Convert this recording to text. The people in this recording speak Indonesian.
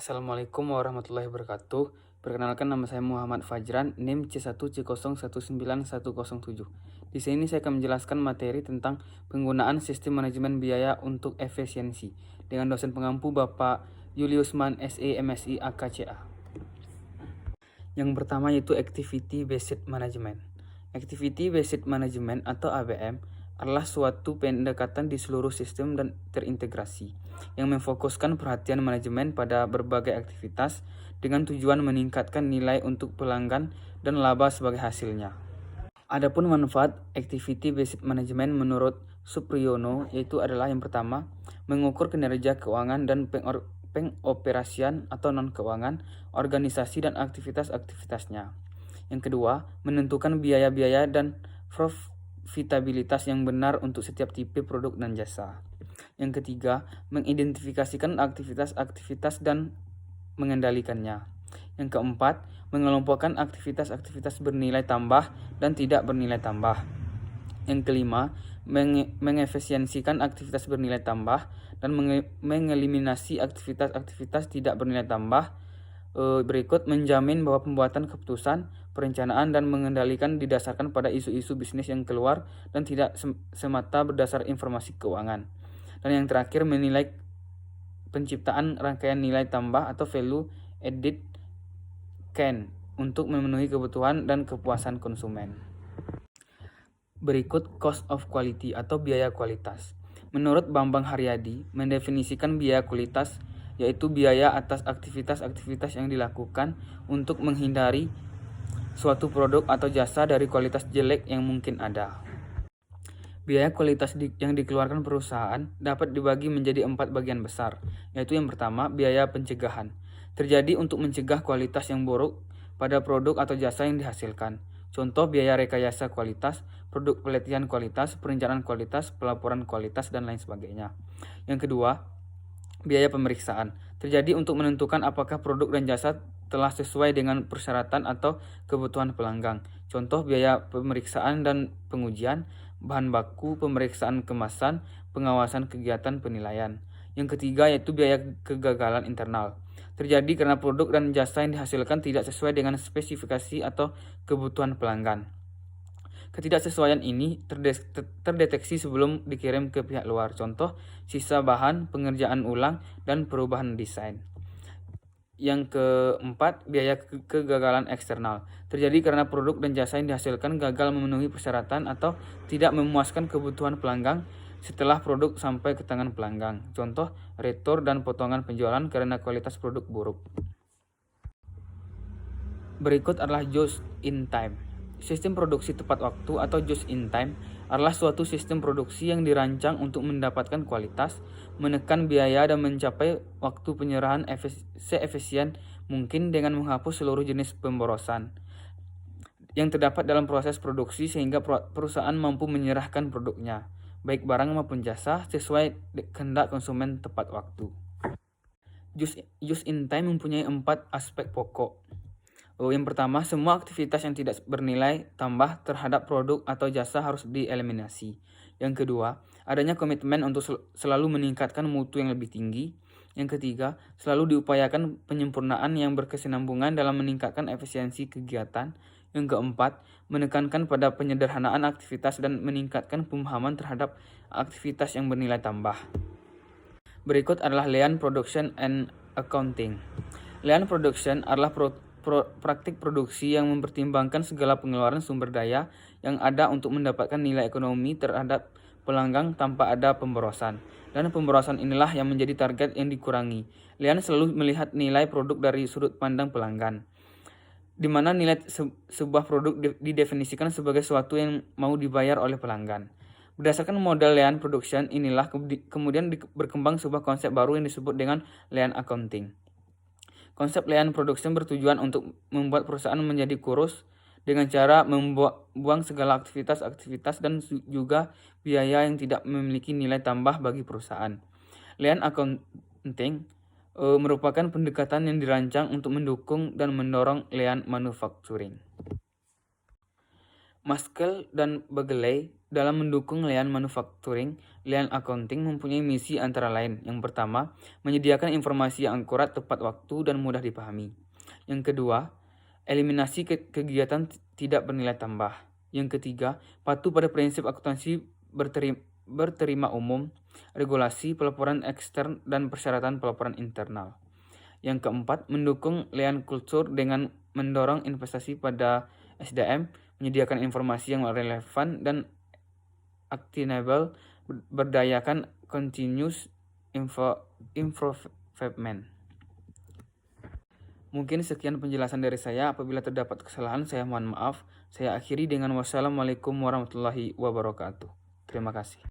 Assalamualaikum warahmatullahi wabarakatuh. Perkenalkan, nama saya Muhammad Fajran, NIM C1C019107. Di sini saya akan menjelaskan materi tentang penggunaan sistem manajemen biaya untuk efisiensi dengan dosen pengampu Bapak Juliusman SE MSI AKCA. Yang pertama yaitu Activity Based Management. Activity Based Management atau ABM adalah suatu pendekatan di seluruh sistem dan terintegrasi yang memfokuskan perhatian manajemen pada berbagai aktivitas dengan tujuan meningkatkan nilai untuk pelanggan dan laba sebagai hasilnya. Adapun manfaat Activity Based Management menurut Supriyono yaitu adalah yang pertama, mengukur kinerja keuangan dan pengoperasian atau non-keuangan organisasi dan aktivitas-aktivitasnya. Yang kedua, menentukan biaya-biaya dan profitabilitas yang benar untuk setiap tipe produk dan jasa. Yang ketiga, mengidentifikasikan aktivitas-aktivitas dan mengendalikannya. Yang keempat, mengelompokkan aktivitas-aktivitas bernilai tambah dan tidak bernilai tambah. Yang kelima, mengefisiensikan aktivitas bernilai tambah dan mengeliminasi aktivitas-aktivitas tidak bernilai tambah. Berikut menjamin bahwa pembuatan keputusan, perencanaan, dan mengendalikan didasarkan pada isu-isu bisnis yang keluar dan tidak semata berdasar informasi keuangan. Dan yang terakhir, menilai penciptaan rangkaian nilai tambah atau value added can untuk memenuhi kebutuhan dan kepuasan konsumen. Berikut cost of quality atau biaya kualitas. Menurut Bambang Haryadi, mendefinisikan biaya kualitas yaitu biaya atas aktivitas-aktivitas yang dilakukan untuk menghindari suatu produk atau jasa dari kualitas jelek yang mungkin ada. Biaya kualitas yang dikeluarkan perusahaan dapat dibagi menjadi 4 bagian besar, yaitu yang pertama, biaya pencegahan. Terjadi untuk mencegah kualitas yang buruk pada produk atau jasa yang dihasilkan. Contoh biaya rekayasa kualitas, produk pelatihan kualitas, perencanaan kualitas, pelaporan kualitas, dan lain sebagainya. Yang kedua, biaya pemeriksaan. Terjadi untuk menentukan apakah produk dan jasa telah sesuai dengan persyaratan atau kebutuhan pelanggan. Contoh biaya pemeriksaan dan pengujian, bahan baku, pemeriksaan kemasan, pengawasan kegiatan penilaian. Yang ketiga yaitu biaya kegagalan internal. Terjadi karena produk dan jasa yang dihasilkan tidak sesuai dengan spesifikasi atau kebutuhan pelanggan. Ketidaksesuaian ini terdeteksi sebelum dikirim ke pihak luar. Contoh, sisa bahan, pengerjaan ulang, dan perubahan desain. Yang keempat, biaya kegagalan eksternal. Terjadi karena produk dan jasa yang dihasilkan gagal memenuhi persyaratan atau tidak memuaskan kebutuhan pelanggan setelah produk sampai ke tangan pelanggan. Contoh, retur dan potongan penjualan karena kualitas produk buruk. Berikut adalah just in time. Sistem produksi tepat waktu atau just in time adalah suatu sistem produksi yang dirancang untuk mendapatkan kualitas, menekan biaya, dan mencapai waktu penyerahan seefisien mungkin dengan menghapus seluruh jenis pemborosan yang terdapat dalam proses produksi sehingga perusahaan mampu menyerahkan produknya, baik barang maupun jasa, sesuai kehendak konsumen tepat waktu. Just in time mempunyai 4 aspek pokok. Yang pertama, semua aktivitas yang tidak bernilai tambah terhadap produk atau jasa harus dieliminasi. Yang kedua, adanya komitmen untuk selalu meningkatkan mutu yang lebih tinggi. Yang ketiga, selalu diupayakan penyempurnaan yang berkesinambungan dalam meningkatkan efisiensi kegiatan. Yang keempat, menekankan pada penyederhanaan aktivitas dan meningkatkan pemahaman terhadap aktivitas yang bernilai tambah. Berikut adalah Lean Production and Accounting. Lean Production adalah praktik produksi yang mempertimbangkan segala pengeluaran sumber daya yang ada untuk mendapatkan nilai ekonomi terhadap pelanggan tanpa ada pemborosan. Dan pemborosan inilah yang menjadi target yang dikurangi. Lean selalu melihat nilai produk dari sudut pandang pelanggan, di mana nilai sebuah produk didefinisikan sebagai sesuatu yang mau dibayar oleh pelanggan. Berdasarkan model Lean Production inilah kemudian berkembang sebuah konsep baru yang disebut dengan Lean Accounting. Konsep Lean Production bertujuan untuk membuat perusahaan menjadi kurus dengan cara membuang segala aktivitas-aktivitas dan juga biaya yang tidak memiliki nilai tambah bagi perusahaan. Lean Accounting merupakan pendekatan yang dirancang untuk mendukung dan mendorong Lean Manufacturing. Maskell dan Bagley dalam mendukung lean manufacturing, lean accounting mempunyai misi antara lain. Yang pertama, menyediakan informasi yang akurat, tepat waktu, dan mudah dipahami. Yang kedua, eliminasi kegiatan tidak bernilai tambah. Yang ketiga, patuh pada prinsip akuntansi berterima umum, regulasi, pelaporan ekstern, dan persyaratan pelaporan internal. Yang keempat, mendukung lean culture dengan mendorong investasi pada SDM, menyediakan informasi yang relevan dan actionable, berdayakan continuous improvement. Mungkin sekian penjelasan dari saya. Apabila terdapat kesalahan, saya mohon maaf. Saya akhiri dengan wassalamualaikum warahmatullahi wabarakatuh. Terima kasih.